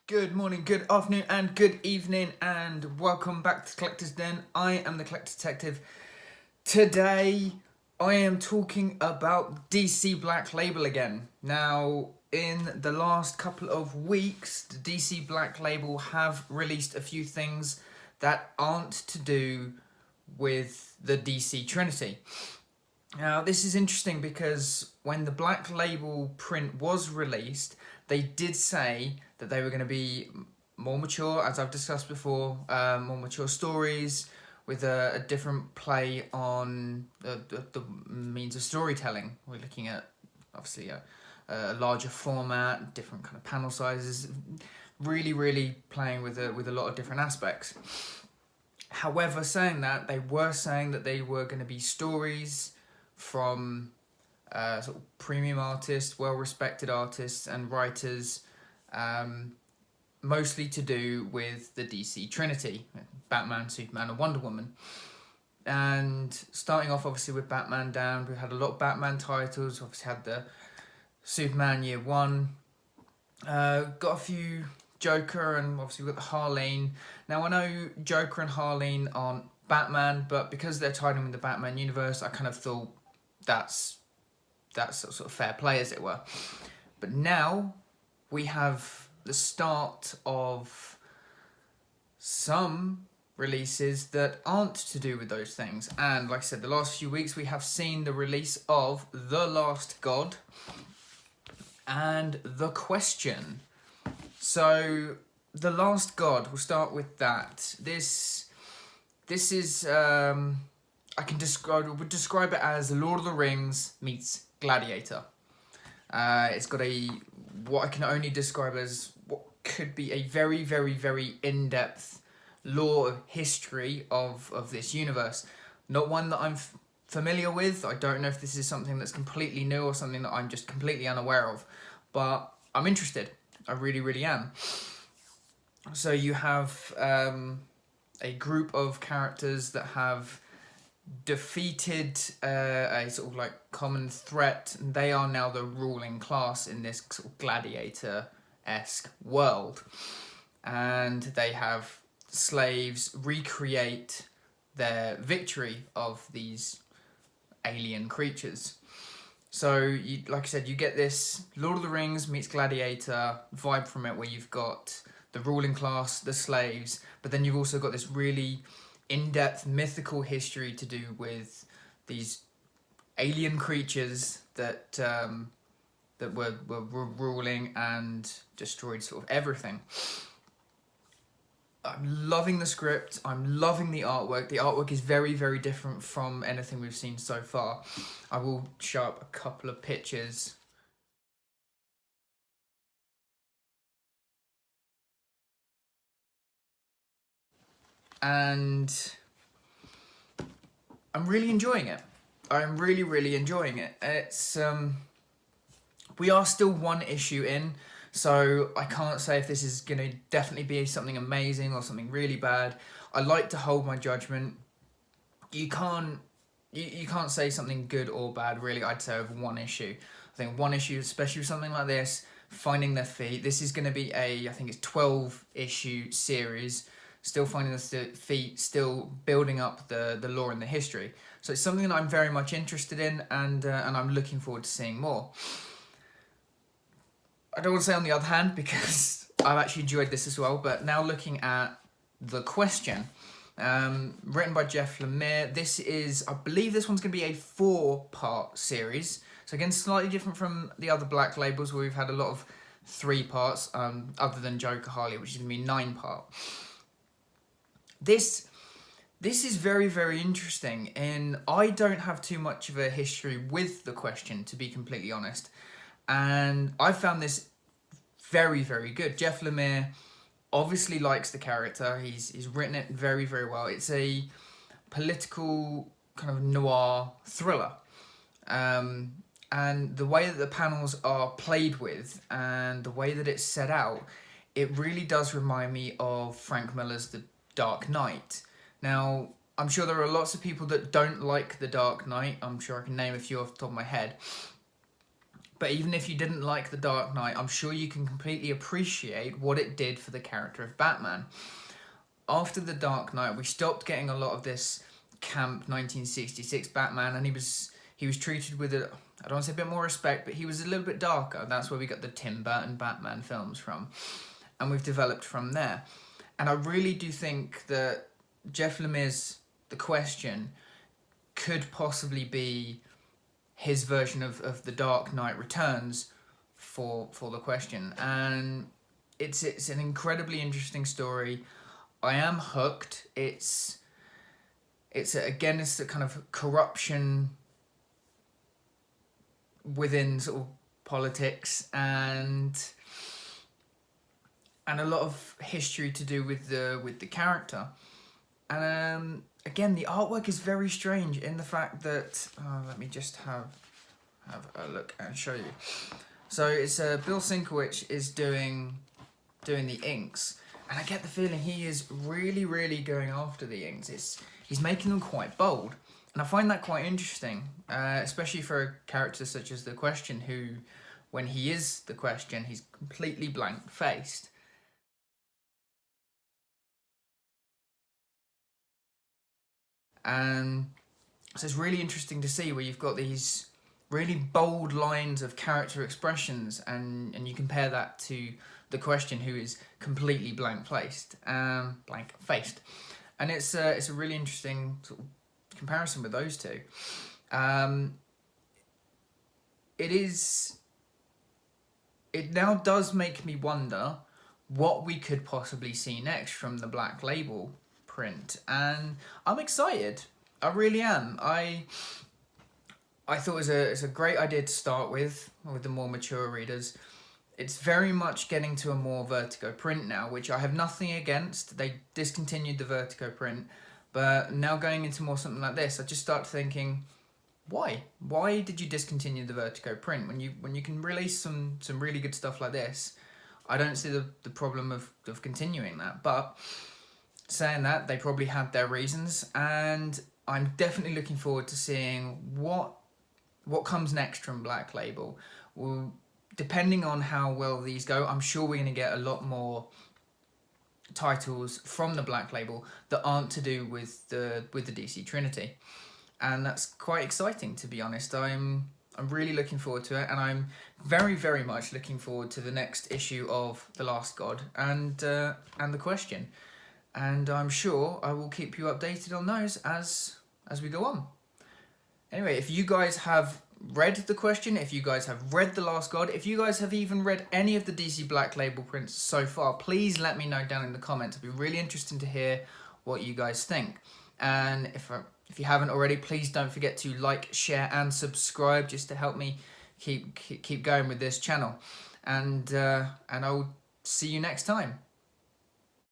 Good morning, good afternoon, and good evening, and welcome back to Collector's Den. I am the Collector Detective. Today, I am talking about DC Black Label again. Now, in the last couple of weeks, the DC Black Label have released a few things that aren't to do with the DC Trinity. Now, this is interesting because when the Black Label print was released, they did say that they were going to be more mature, as I've discussed before, more mature stories with a different play on the means of storytelling. We're looking at, obviously, a larger format, different kind of panel sizes, really playing with a lot of different aspects. However, saying that, they were saying that they were going to be stories from sort of premium artists, well-respected artists and writers, mostly to do with the DC Trinity, Batman, Superman and Wonder Woman. And starting off obviously with Batman Down, we've had a lot of Batman titles, obviously had the Superman Year One, got a few Joker, and obviously we've got the Harleen. Now I know Joker and Harleen aren't Batman, but because they're tied in with the Batman universe, I kind of thought that's sort of fair play, as it were. But now we have the start of some releases that aren't to do with those things. And like I said, the last few weeks we have seen the release of The Last God and The Question. So The Last God, we'll start with that. This is I would describe it as Lord of the Rings meets Gladiator. It's got what I can only describe as what could be a very in-depth lore history of this universe. Not one that I'm familiar with. I don't know if this is something that's completely new or something that I'm just completely unaware of. But I'm interested. I really am. So you have a group of characters that have defeated a sort of like common threat, and they are now the ruling class in this sort of gladiator-esque world. And they have slaves recreate their victory of these alien creatures. So, like I said, you get this Lord of the Rings meets Gladiator vibe from it, where you've got the ruling class, the slaves, but then you've also got this really in-depth mythical history to do with these alien creatures that were ruling and destroyed sort of everything. I'm loving the script. I'm loving the artwork. The artwork is very different from anything we've seen so far. I will show up a couple of pictures. And I'm really enjoying it. I'm really enjoying it. It's we are still one issue in, so I can't say if this is going to definitely be something amazing or something really bad. I like to hold my judgment. You can't say something good or bad, really, I'd say, over one issue. I think one issue, especially with something like this, finding their feet. This is going to be I think it's 12 issue series, still finding their feet, still building up the lore and the history. So it's something that I'm very much interested in, and I'm looking forward to seeing more. I don't want to say on the other hand, because I've actually enjoyed this as well, but now looking at The Question, written by Jeff Lemire. This is, I believe this one's going to be a 4-part series. So again, slightly different from the other Black Labels, where we've had a lot of 3 parts, other than Joker Harley, which is going to be 9-part. This is very interesting, and I don't have too much of a history with The Question, to be completely honest. And I found this very good. Jeff Lemire obviously likes the character. He's written it very well. It's a political kind of noir thriller. And the way that the panels are played with and the way that it's set out, it really does remind me of Frank Miller's The Dark Knight. Now, I'm sure there are lots of people that don't like The Dark Knight. I'm sure I can name a few off the top of my head. But even if you didn't like The Dark Knight, I'm sure you can completely appreciate what it did for the character of Batman. After The Dark Knight, we stopped getting a lot of this camp 1966 Batman, and he was treated with a, I don't want to say a bit more respect, but he was a little bit darker. That's where we got the Tim Burton Batman films from, and we've developed from there. And I really do think that Jeff Lemire's The Question could possibly be his version of The Dark Knight Returns for The Question. And it's an incredibly interesting story. I am hooked. It's again, it's the kind of corruption within sort of politics, and a lot of history to do with the character. And again, the artwork is very strange in the fact that let me just have a look and show you. So it's Bill Sienkiewicz is doing the inks, and I get the feeling he is really going after the inks. He's making them quite bold, and I find that quite interesting, especially for a character such as The Question, who, when he is The Question, he's completely blank-faced. And so it's really interesting to see where you've got these really bold lines of character expressions, and you compare that to The Question, who is completely blank-faced. And it's a really interesting sort of comparison with those two. It now does make me wonder what we could possibly see next from the Black Label print, and I'm excited. I really am. I thought it's a great idea to start with the more mature readers. It's very much getting to a more Vertigo print now, which I have nothing against. They discontinued the Vertigo print, but now going into more something like this, I just start thinking, why? Why did you discontinue the Vertigo print when you can release some really good stuff like this? I don't see the problem of continuing that. But saying that, they probably had their reasons, and I'm definitely looking forward to seeing what comes next from Black Label. Well, depending on how well these go, I'm sure we're going to get a lot more titles from the Black Label that aren't to do with the DC Trinity, and that's quite exciting, to be honest. I'm really looking forward to it, and I'm very much looking forward to the next issue of The Last God and The Question, and I'm sure I will keep you updated on those as we go on. Anyway, if you guys have read The Question, if you guys have read The Last God, if you guys have even read any of the DC Black Label prints so far, please let me know down in the comments. It'd be really interesting to hear what you guys think. And if you haven't already, please don't forget to like, share, and subscribe, just to help me keep going with this channel. And I will see you next time.